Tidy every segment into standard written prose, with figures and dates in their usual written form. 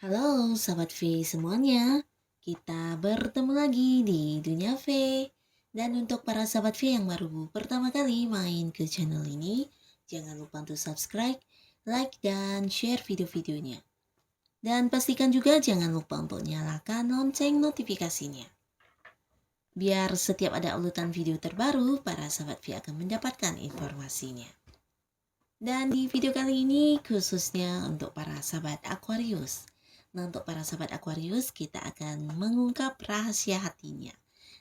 Halo Sobat V semuanya, kita bertemu lagi di Dunia V. Dan untuk para Sobat V yang baru pertama kali main ke channel ini, jangan lupa untuk subscribe, like, dan share video-videonya. Dan pastikan juga jangan lupa untuk nyalakan lonceng notifikasinya. Biar setiap ada uploadan video terbaru, para Sobat V akan mendapatkan informasinya. Dan di video kali ini khususnya untuk para sahabat Aquarius. Nah, untuk para sahabat Aquarius, kita akan mengungkap rahasia hatinya.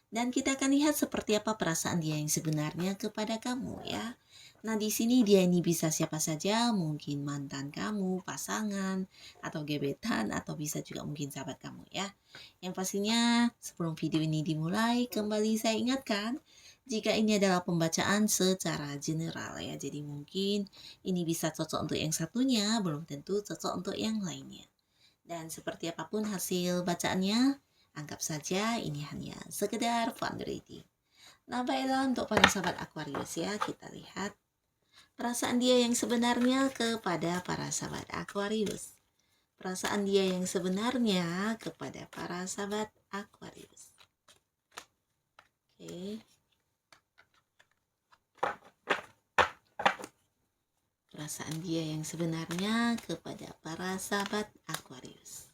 Dan kita akan lihat seperti apa perasaan dia yang sebenarnya kepada kamu ya. Nah, di sini dia ini bisa siapa saja, mungkin mantan kamu, pasangan, atau gebetan, atau bisa juga mungkin sahabat kamu ya. Yang pastinya sebelum video ini dimulai, kembali saya ingatkan, jika ini adalah pembacaan secara general ya. Jadi mungkin ini bisa cocok untuk yang satunya, belum tentu cocok untuk yang lainnya. Dan seperti apapun hasil bacaannya, anggap saja ini hanya sekedar fun reading. Nah, baiklah untuk para sahabat Aquarius ya, kita lihat perasaan dia yang sebenarnya kepada para sahabat Aquarius. Perasaan dia yang sebenarnya kepada para sahabat Aquarius. Oke. Perasaan dia yang sebenarnya kepada para sahabat Aquarius.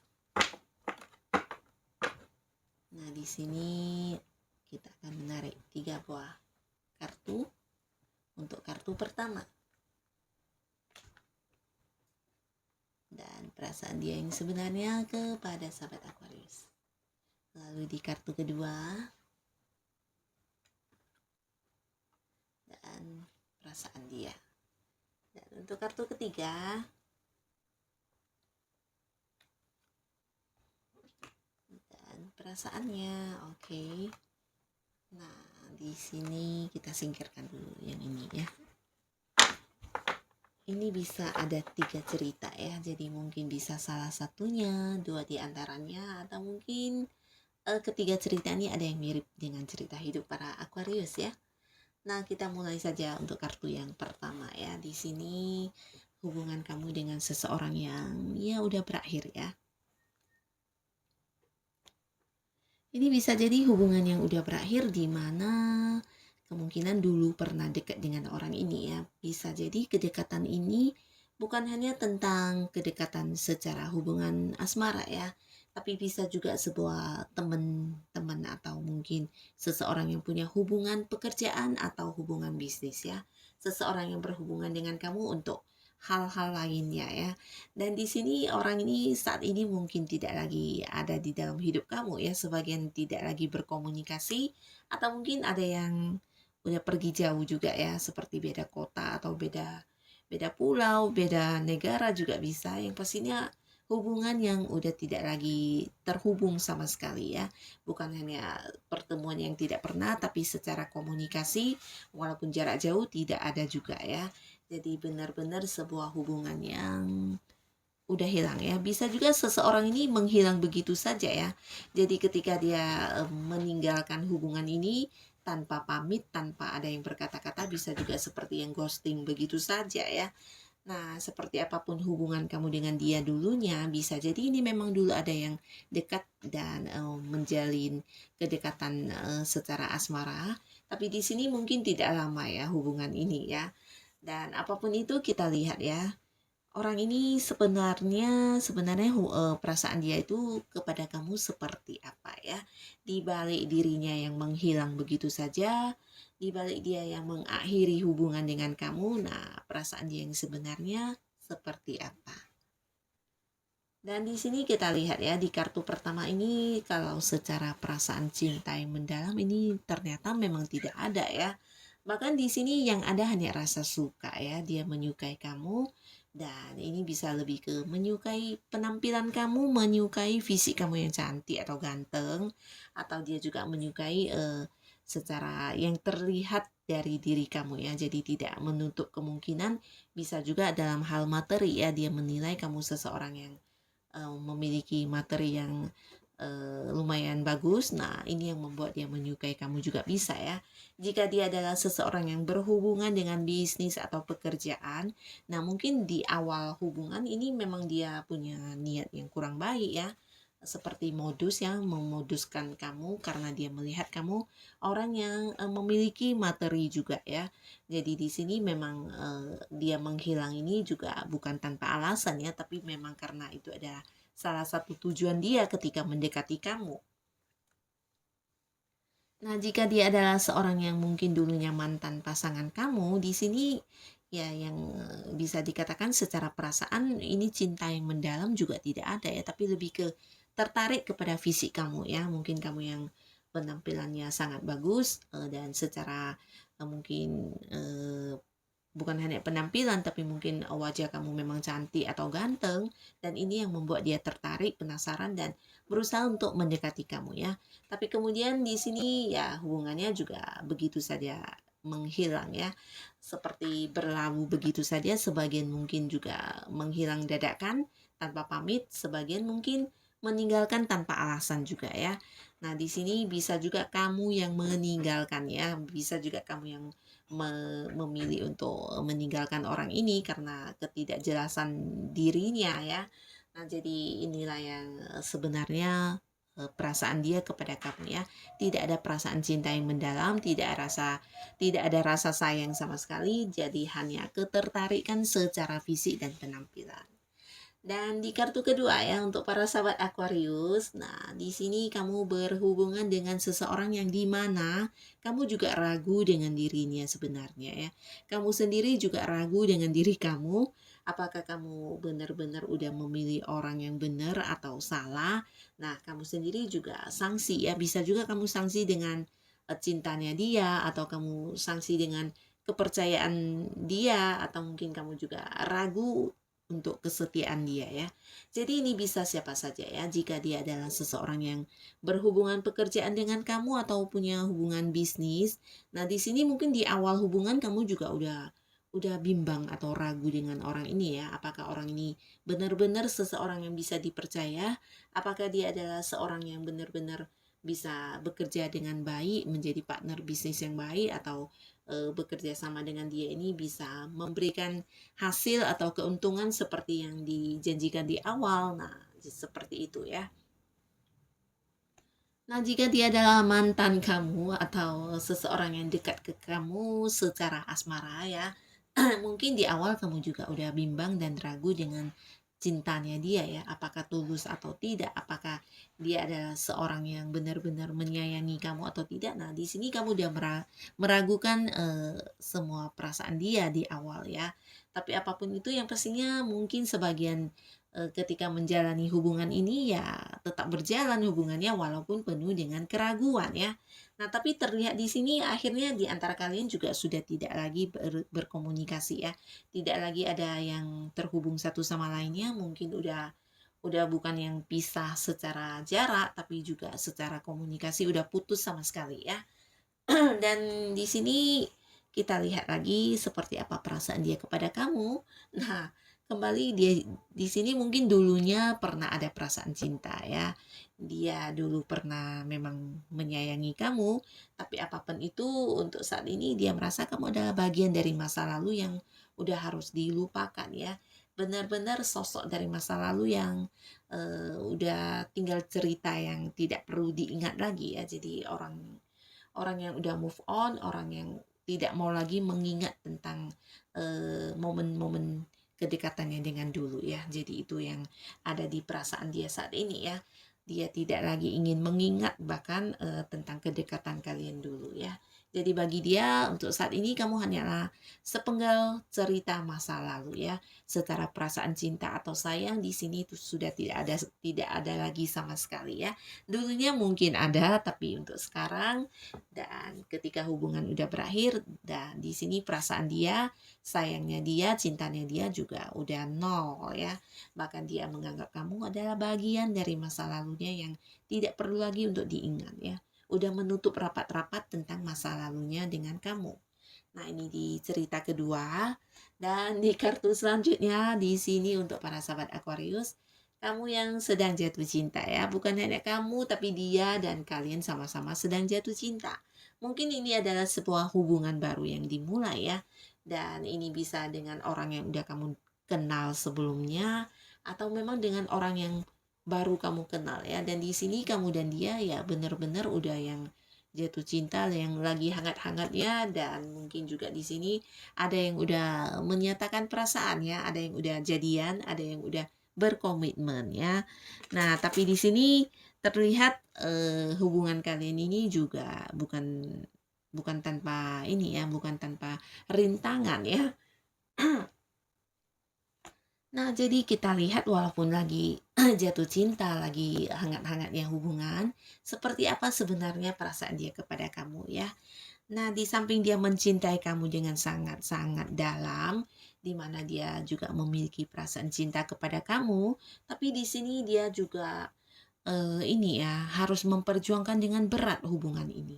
Nah, di sini kita akan menarik 3 buah kartu untuk kartu pertama. Dan perasaan dia yang sebenarnya kepada sahabat Aquarius. Lalu di kartu kedua. Dan perasaan dia. Dan untuk kartu ketiga. Dan perasaannya. Oke. Nah, di sini kita singkirkan dulu yang ini ya. Ini bisa ada 3 cerita ya, jadi mungkin bisa salah satunya, 2 di antaranya, atau mungkin ketiga cerita ini ada yang mirip dengan cerita hidup para Aquarius ya. Nah, kita mulai saja untuk kartu yang pertama ya. Di sini hubungan kamu dengan seseorang yang ya udah berakhir ya. Ini bisa jadi hubungan yang udah berakhir di mana kemungkinan dulu pernah dekat dengan orang ini ya. Bisa jadi kedekatan ini bukan hanya tentang kedekatan secara hubungan asmara ya, tapi bisa juga sebuah teman-teman atau mungkin seseorang yang punya hubungan pekerjaan atau hubungan bisnis ya. Seseorang yang berhubungan dengan kamu untuk hal-hal lainnya ya. Dan di sini orang ini saat ini mungkin tidak lagi ada di dalam hidup kamu ya, sebagian tidak lagi berkomunikasi atau mungkin ada yang udah pergi jauh juga ya, seperti beda kota atau beda pulau, beda negara juga bisa. Yang pastinya hubungan yang udah tidak lagi terhubung sama sekali ya. Bukan hanya pertemuan yang tidak pernah, tapi secara komunikasi walaupun jarak jauh tidak ada juga ya. Jadi benar-benar sebuah hubungan yang udah hilang ya. Bisa juga seseorang ini menghilang begitu saja ya. Jadi ketika dia meninggalkan hubungan ini tanpa pamit, tanpa ada yang berkata-kata, bisa juga seperti yang ghosting begitu saja ya. Nah, seperti apapun hubungan kamu dengan dia dulunya, bisa jadi ini memang dulu ada yang dekat dan menjalin kedekatan secara asmara, tapi di sini mungkin tidak lama ya hubungan ini ya. Dan apapun itu kita lihat ya, orang ini sebenarnya perasaan dia itu kepada kamu seperti apa ya. Di balik dirinya yang menghilang begitu saja, di balik dia yang mengakhiri hubungan dengan kamu, nah perasaan dia yang sebenarnya seperti apa. Dan di sini kita lihat ya, di kartu pertama ini kalau secara perasaan cinta yang mendalam ini ternyata memang tidak ada ya. Bahkan di sini yang ada hanya rasa suka ya, dia menyukai kamu dan ini bisa lebih ke menyukai penampilan kamu, menyukai fisik kamu yang cantik atau ganteng, atau dia juga menyukai secara yang terlihat dari diri kamu ya. Jadi tidak menutup kemungkinan bisa juga dalam hal materi ya, dia menilai kamu seseorang yang memiliki materi yang lumayan bagus. Nah, ini yang membuat dia menyukai kamu juga bisa ya. Jika dia adalah seseorang yang berhubungan dengan bisnis atau pekerjaan, nah mungkin di awal hubungan ini memang dia punya niat yang kurang baik ya. Seperti modus ya, memoduskan kamu karena dia melihat kamu orang yang memiliki materi juga ya. Jadi di sini memang dia menghilang ini juga bukan tanpa alasan ya, tapi memang karena itu ada salah satu tujuan dia ketika mendekati kamu. Nah, jika dia adalah seorang yang mungkin dulunya mantan pasangan kamu, di sini ya yang bisa dikatakan secara perasaan ini cinta yang mendalam juga tidak ada ya, tapi lebih ke tertarik kepada fisik kamu ya. Mungkin kamu yang penampilannya sangat bagus dan secara mungkin bukan hanya penampilan tapi mungkin wajah kamu memang cantik atau ganteng, dan ini yang membuat dia tertarik, penasaran dan berusaha untuk mendekati kamu ya. Tapi kemudian di sini ya hubungannya juga begitu saja menghilang ya. Seperti berlalu begitu saja, sebagian mungkin juga menghilang dadakan tanpa pamit, sebagian mungkin meninggalkan tanpa alasan juga ya. Nah, di sini bisa juga kamu yang meninggalkan ya, bisa juga kamu yang memilih untuk meninggalkan orang ini karena ketidakjelasan dirinya ya. Nah, jadi inilah yang sebenarnya perasaan dia kepada kamu ya. Tidak ada perasaan cinta yang mendalam, tidak ada rasa sayang sama sekali, jadi hanya ketertarikan secara fisik dan penampilan. Dan di kartu kedua ya untuk para sahabat Aquarius, nah di sini kamu berhubungan dengan seseorang yang di mana kamu juga ragu dengan dirinya sebenarnya ya. Kamu sendiri juga ragu dengan diri kamu, apakah kamu benar-benar udah memilih orang yang benar atau salah. Nah, kamu sendiri juga sanksi ya, bisa juga kamu sanksi dengan cintanya dia, atau kamu sanksi dengan kepercayaan dia, atau mungkin kamu juga ragu untuk kesetiaan dia ya. Jadi ini bisa siapa saja ya, jika dia adalah seseorang yang berhubungan pekerjaan dengan kamu atau punya hubungan bisnis. Nah, di sini mungkin di awal hubungan kamu juga udah bimbang atau ragu dengan orang ini ya. Apakah orang ini benar-benar seseorang yang bisa dipercaya? Apakah dia adalah seorang yang benar-benar bisa bekerja dengan baik, menjadi partner bisnis yang baik, atau bekerja sama dengan dia ini bisa memberikan hasil atau keuntungan seperti yang dijanjikan di awal. Nah, seperti itu ya. Nah, jika dia adalah mantan kamu atau seseorang yang dekat ke kamu secara asmara ya, mungkin di awal kamu juga udah bimbang dan ragu dengan cintanya dia ya, apakah tulus atau tidak, apakah dia adalah seorang yang benar-benar menyayangi kamu atau tidak. Nah, di sini kamu udah meragukan semua perasaan dia di awal ya. Tapi apapun itu yang pastinya mungkin sebagian ketika menjalani hubungan ini ya tetap berjalan hubungannya walaupun penuh dengan keraguan ya. Nah, tapi terlihat di sini akhirnya di antara kalian juga sudah tidak lagi berkomunikasi ya. Tidak lagi ada yang terhubung satu sama lainnya, mungkin udah bukan yang pisah secara jarak tapi juga secara komunikasi udah putus sama sekali ya. Dan di sini kita lihat lagi seperti apa perasaan dia kepada kamu. Nah, kembali dia di sini mungkin dulunya pernah ada perasaan cinta ya. Dia dulu pernah memang menyayangi kamu, tapi apapun itu untuk saat ini dia merasa kamu adalah bagian dari masa lalu yang udah harus dilupakan ya. Benar-benar sosok dari masa lalu yang udah tinggal cerita yang tidak perlu diingat lagi ya. Jadi orang orang yang udah move on, orang yang tidak mau lagi mengingat tentang momen-momen kedekatannya dengan dulu ya. Jadi itu yang ada di perasaan dia saat ini ya. Dia tidak lagi ingin mengingat bahkan tentang kedekatan kalian dulu ya. Jadi bagi dia untuk saat ini kamu hanyalah sepenggal cerita masa lalu ya. Secara perasaan cinta atau sayang di sini itu sudah tidak ada lagi sama sekali ya. Dulunya mungkin ada, tapi untuk sekarang dan ketika hubungan udah berakhir, dan di sini perasaan dia, sayangnya dia, cintanya dia juga udah nol ya. Bahkan dia menganggap kamu adalah bagian dari masa lalunya yang tidak perlu lagi untuk diingat ya. Udah menutup rapat-rapat tentang masa lalunya dengan kamu. Nah, ini di cerita kedua. Dan di kartu selanjutnya di sini untuk para sahabat Aquarius, Kamu yang sedang jatuh cinta ya, bukan hanya kamu tapi dia dan kalian sama-sama sedang jatuh cinta. Mungkin ini adalah sebuah hubungan baru yang dimulai ya. Dan ini bisa dengan orang yang udah kamu kenal sebelumnya atau memang dengan orang yang baru kamu kenal ya. Dan di sini kamu dan dia ya benar-benar udah yang jatuh cinta yang lagi hangat-hangatnya, dan mungkin juga di sini ada yang udah menyatakan perasaan ya, ada yang udah jadian, ada yang udah berkomitmen ya. Nah, tapi di sini terlihat hubungan kalian ini juga bukan bukan tanpa ini ya, bukan tanpa rintangan ya. Nah, jadi kita lihat walaupun lagi jatuh cinta, lagi hangat-hangatnya hubungan, seperti apa sebenarnya perasaan dia kepada kamu ya. Nah, di samping dia mencintai kamu dengan sangat-sangat dalam, di mana dia juga memiliki perasaan cinta kepada kamu, tapi di sini dia juga ini ya, harus memperjuangkan dengan berat hubungan ini.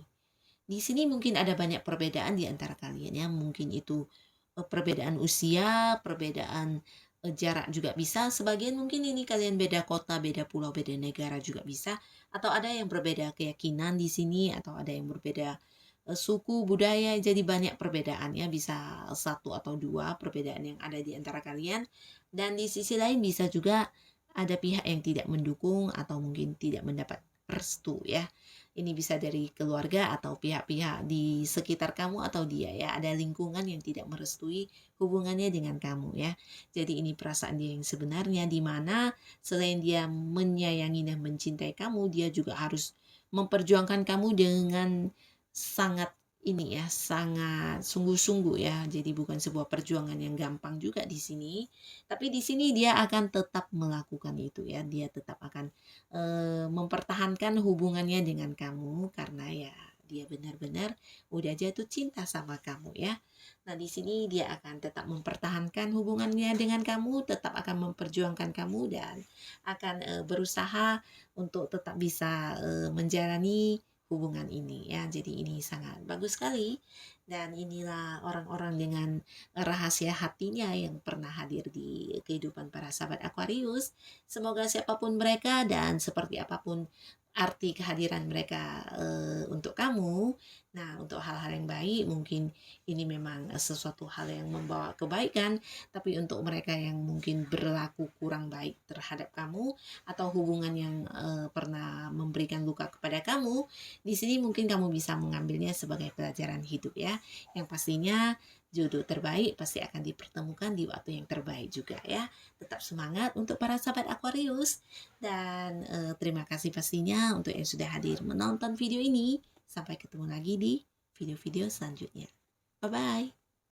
Di sini mungkin ada banyak perbedaan di antara kalian ya, mungkin itu perbedaan usia, perbedaan jarak juga bisa. Sebagian mungkin ini kalian beda kota, beda pulau, beda negara juga bisa. Atau ada yang berbeda keyakinan di sini, atau ada yang berbeda suku, budaya. Jadi banyak perbedaan ya, bisa satu atau dua perbedaan yang ada di antara kalian. Dan di sisi lain bisa juga ada pihak yang tidak mendukung atau mungkin tidak mendapat restu ya. Ini bisa dari keluarga atau pihak-pihak di sekitar kamu atau dia ya. Ada lingkungan yang tidak merestui hubungannya dengan kamu ya. Jadi ini perasaan dia yang sebenarnya, di mana selain dia menyayangi dan mencintai kamu, dia juga harus memperjuangkan kamu dengan sangat ini ya, sangat sungguh-sungguh ya. Jadi bukan sebuah perjuangan yang gampang juga di sini. Tapi di sini dia akan tetap melakukan itu ya. Dia tetap akan mempertahankan hubungannya dengan kamu karena ya dia benar-benar udah jatuh cinta sama kamu ya. Nah, di sini dia akan tetap mempertahankan hubungannya dengan kamu, tetap akan memperjuangkan kamu dan akan berusaha untuk tetap bisa menjalani hubungan ini ya. Jadi ini sangat bagus sekali, dan inilah orang-orang dengan rahasia hatinya yang pernah hadir di kehidupan para sahabat Aquarius. Semoga siapapun mereka dan seperti apapun arti kehadiran mereka untuk kamu. Nah, untuk hal-hal yang baik mungkin ini memang sesuatu hal yang membawa kebaikan, tapi untuk mereka yang mungkin berlaku kurang baik terhadap kamu atau hubungan yang pernah memberikan luka kepada kamu, di sini mungkin kamu bisa mengambilnya sebagai pelajaran hidup ya. Yang pastinya jodoh terbaik pasti akan dipertemukan di waktu yang terbaik juga ya. Tetap semangat untuk para sahabat Aquarius, dan terima kasih pastinya untuk yang sudah hadir menonton video ini. Sampai ketemu lagi di video-video selanjutnya. Bye-bye.